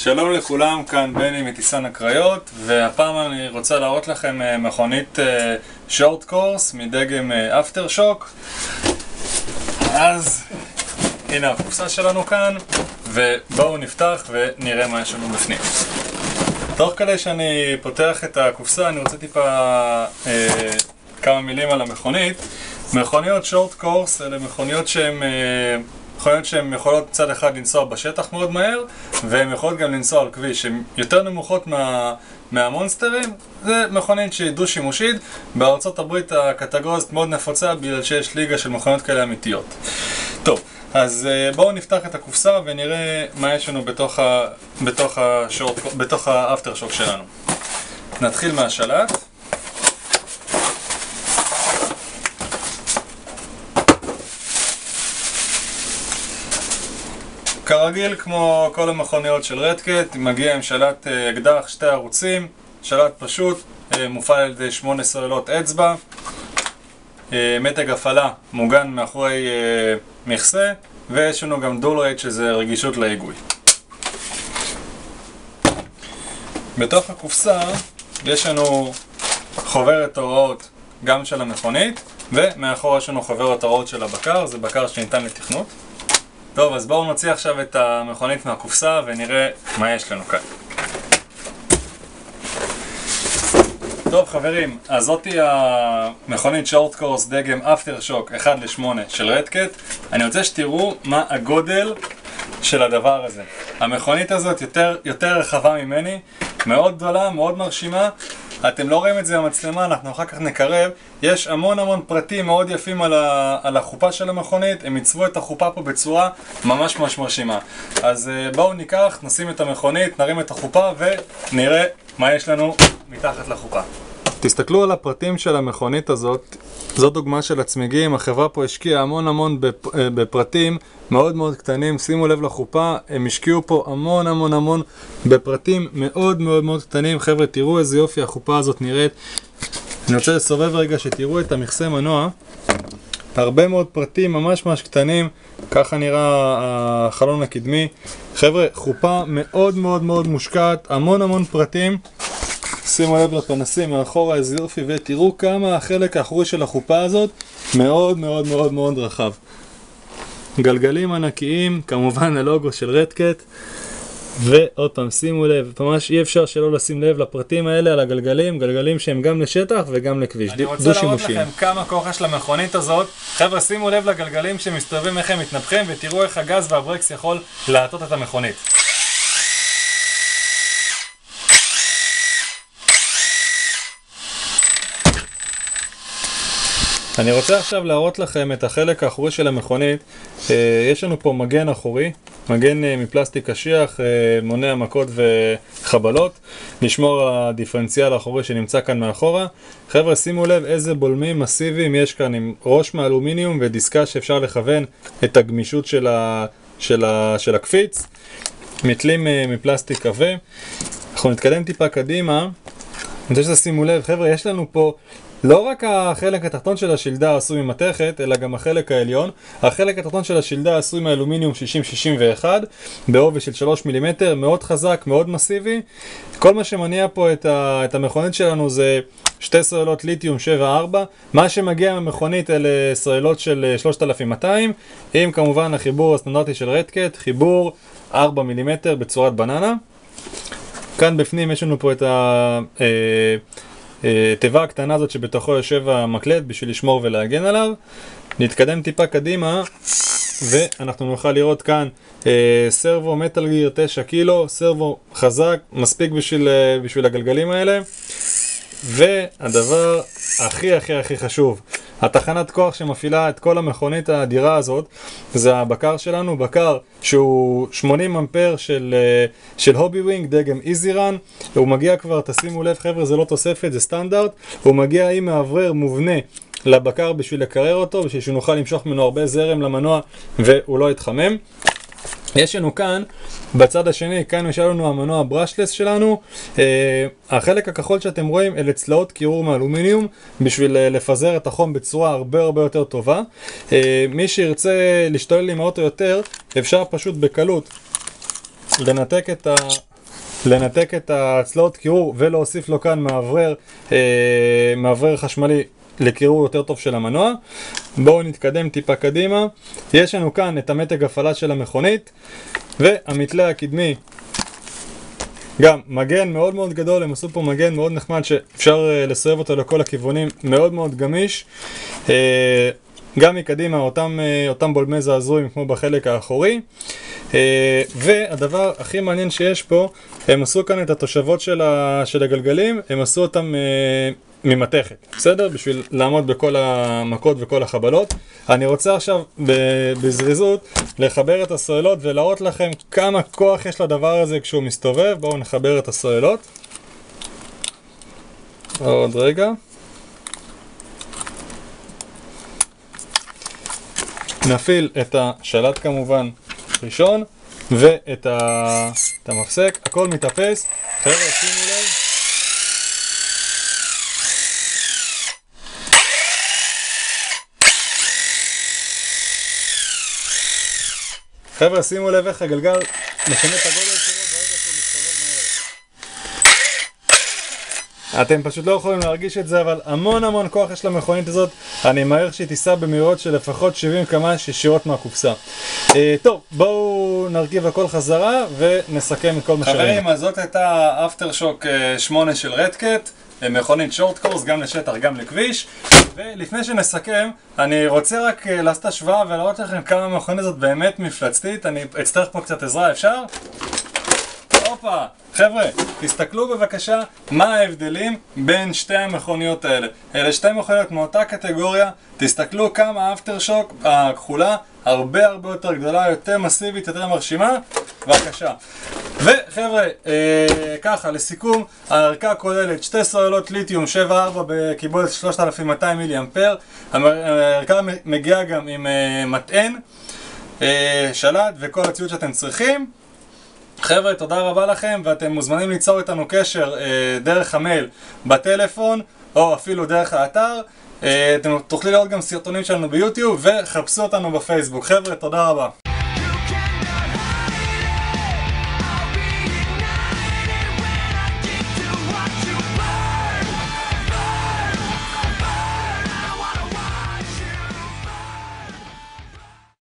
שלום לכולם, כאן בני מטיסן הקריות, והפעם אני רוצה להראות לכם מכונית שורט קורס מדגם אפטר שוק. אז הנה הקופסה שלנו כאן, ובואו נפתח ונראה מה יש לנו בפנים. תוך כדי שאני פותח את הקופסה אני רוצה טיפה כמה מילים על המכונית. מכוניות שורט קורס אלה מכוניות שהן יכולות צד אחד לנסוע בשטח מאוד מהר, והן יכולות גם לנסוע על כביש. הן יותר נמוכות מהמונסטרים. זה מכונית שהיא דו-שימושית. בארצות הברית הקטגוריה הזאת מאוד נפוצה בגלל שיש ליגה של מכוניות כאלה אמיתיות. טוב, אז בואו נפתח את הקופסה ונראה מה יש לנו בתוך האפטר שוק שלנו. נתחיל מהשלט. כרגיל, כמו כל המכוניות של רדקט, מגיע עם שלט אקדח, 2 ערוצים, שלט פשוט, מופעל על ידי 8 סוללות אצבע, מתג הפעלה מוגן מאחורי מכסה, ויש לנו גם דול רייט שזה רגישות להיגוי. בתוך הקופסה יש לנו חוברת הוראות גם של המכונית, ומאחור יש לנו חוברת הוראות של הבקר, זה בקר שניתן לתכנות. טוב, אז בואו נוציא עכשיו את המכונית מהקופסה ונראה מה יש לנו כאן. טוב חברים, אז זאתי המכונית שורט קורס דגם אפטר שוק 1/8 של רדקט. אני רוצה שתראו מה הגודל של הדבר הזה. המכונית הזאת יותר רחבה ממני, מאוד גדולה, מאוד מרשימה. אתם לא רואים את זה במצלמה, אנחנו אחר כך נקרב. יש המון פרטים מאוד יפים על החופה של המכונית. הם עיצבו את החופה פה בצורה ממש מרשימה. אז בואו ניקח, נשים את המכונית, נרים את החופה ונראה מה יש לנו מתחת לחופה. תסתכלו על הפרטים של המכונית הזאת. זו דוגמה של הצמיגים. החברה פה השקיעה המון בפרטים מאוד קטנים. שימו לב לחופה, הם השקיעו פה המון בפרטים מאוד קטנים. חבר'ה, תראו איזה יופי החופה הזאת נראית. אני רוצה לסובב רגע שתראו את המכסה מנוע. הרבה מאוד פרטים ממש קטנים. ככה נראה החלון הקדמי. חבר'ה, חופה מאוד מושקעת, המון פרטים. שימו לב לפנסים מאחורה איזה יופי, ותראו כמה החלק האחורי של החופה הזאת מאוד רחב. גלגלים ענקיים, כמובן הלוגו של רדקט. ועוד פעם, שימו לב, ממש אי אפשר שלא לשים לב לפרטים האלה על הגלגלים, גלגלים שהם גם לשטח וגם לכביש, דו-שימושיים. אני רוצה להראות לכם כמה כוח יש למכונית הזאת. חבר'ה, שימו לב לגלגלים שמסתובבים, איך הם מתנפחים, ותראו איך הגז והברקס יכול להטות את המכונית. אני רוצה עכשיו להראות לכם את החלק האחורי של המכונית. יש לנו פה מגן אחורי, מגן מפלסטיק קשיח, מונע מכות וחבלות, לשמור על הדיפרנציאל האחורי שנמצא כאן מאחורה. חבר'ה, שימו לב איזה בולמים מסיביים יש כאן, עם ראש מאלומיניום ודיסקה שאפשר לכוון את הגמישות של הקפיץ. מתלים מפלסטיק עבה. אנחנו נתקדם טיפה קדימה. אני רוצה שתשימו לב, חבר'ה, יש לנו פה לא רק החלק התחתון של השלדה עשוי ממתכת, אלא גם החלק העליון. החלק התחתון של השלדה עשוי מאלומיניום 60-61, בעובי של 3 מילימטר, מאוד חזק, מאוד מסיבי. כל מה שמניע פה את המכונית שלנו זה 2 סוללות ליתיום 7-4. מה שמגיע מהמכונית אלה סוללות של 3200, עם כמובן החיבור הסטנדרטי של רדקט, חיבור 4 מילימטר בצורת בננה. כאן בפנים יש לנו פה את התיבה הקטנה הזאת שבתוכו יושב המקלט בשביל לשמור ולהגן עליו. נתקדם טיפה קדימה ואנחנו נוכל לראות כאן סרבו מטל גיר 9 קילו, סרבו חזק, מספיק בשביל הגלגלים האלה. והדבר הכי חשוב, התחנת כוח שמפעילה את כל המכונית האדירה הזאת, זה הבקר שלנו, בקר שהוא 80 אמפר של הובי ווינג, דגם איזי רן. הוא מגיע כבר, תשימו לב חבר'ה, זה לא תוספת, זה סטנדרט. הוא מגיע עם מאוורר מובנה לבקר בשביל לקרר אותו, בשביל שנוכל למשוך ממנו הרבה זרם למנוע והוא לא יתחמם. יש לנו כאן, בצד השני, כאן יש לנו המנוע ברשלס שלנו. החלק הכחול שאתם רואים, אלה צלעות קירור מאלומיניום, בשביל לפזר את החום בצורה הרבה יותר טובה. מי שירצה להשתולל עם האוטו יותר, אפשר פשוט בקלות לנתק לנתק את הצלעות קירור ולהוסיף לו כאן מאוורר חשמלי לקירור יותר טוב של המנוע. בואו נתקדם טיפה קדימה. יש לנו כאן את המתג הפעלה של המכונית, והמתלה הקדמי גם מגן מאוד מאוד גדול. הם עשו פה מגן מאוד נחמד שאפשר לסובב אותו לכל הכיוונים, מאוד מאוד גמיש. גם מקדימה אותם בולמי זעזועים כמו בחלק האחורי. והדבר הכי מעניין שיש פה, הם עשו כאן את התושבות של הגלגלים, הם עשו אותם ממתכת, בסדר? בשביל לעמוד בכל המכות וכל החבלות. אני רוצה עכשיו בזריזות לחבר את הסוללות ולהראות לכם כמה כוח יש לדבר הזה כשהוא מסתובב. בואו נחבר את הסוללות. עוד רגע. נפעיל את השלט כמובן ראשון ואת המפסק, הכל מתאפס. חבר'ה, שימו לב. חבר'ה, שימו לב איך הגלגל משנה את הגודל שלו ברגע שהוא מסתובב מהר. אתם פשוט לא יכולים להרגיש את זה, אבל המון כוח יש למכונית הזאת. אני מעריך שהיא תיסע במהירות של לפחות 70 קמ"ש ישירות מהקופסה. טוב, בואו נרכיב הכל חזרה ונסכם את כל מה שראינו. חברים, אז זאת הייתה אפטרשוק 8 של רדקט. מכונית שורט קורס, גם לשטח, גם לכביש. ולפני שנסכם, אני רוצה רק לעשות השוואה ולראות לכם כמה המכונית הזאת באמת מפלצתית. אני אצטרך פה קצת עזרה, אפשר? הופה, חבר'ה, תסתכלו בבקשה מה ההבדלים בין שתי המכוניות האלה. אלה שתי מכוניות מאותה קטגוריה. תסתכלו כמה האפטרשוק הכחולה הרבה יותר גדולה, יותר מסיבית, יותר מרשימה. בבקשה. וחבר'ה, ככה, לסיכום, הערכה כוללת שתי סוללות ליתיום 7.4 בקיבולת 3200 מילי אמפר. הערכה מגיעה גם עם מטען, שלט וכל הציוד שאתם צריכים. חבר'ה, תודה רבה לכם, ואתם מוזמנים ליצור איתנו קשר דרך המייל, בטלפון, או אפילו דרך האתר. אתם תוכלו לראות גם סרטונים שלנו ביוטיוב, וחפשו אותנו בפייסבוק. חבר'ה, תודה רבה.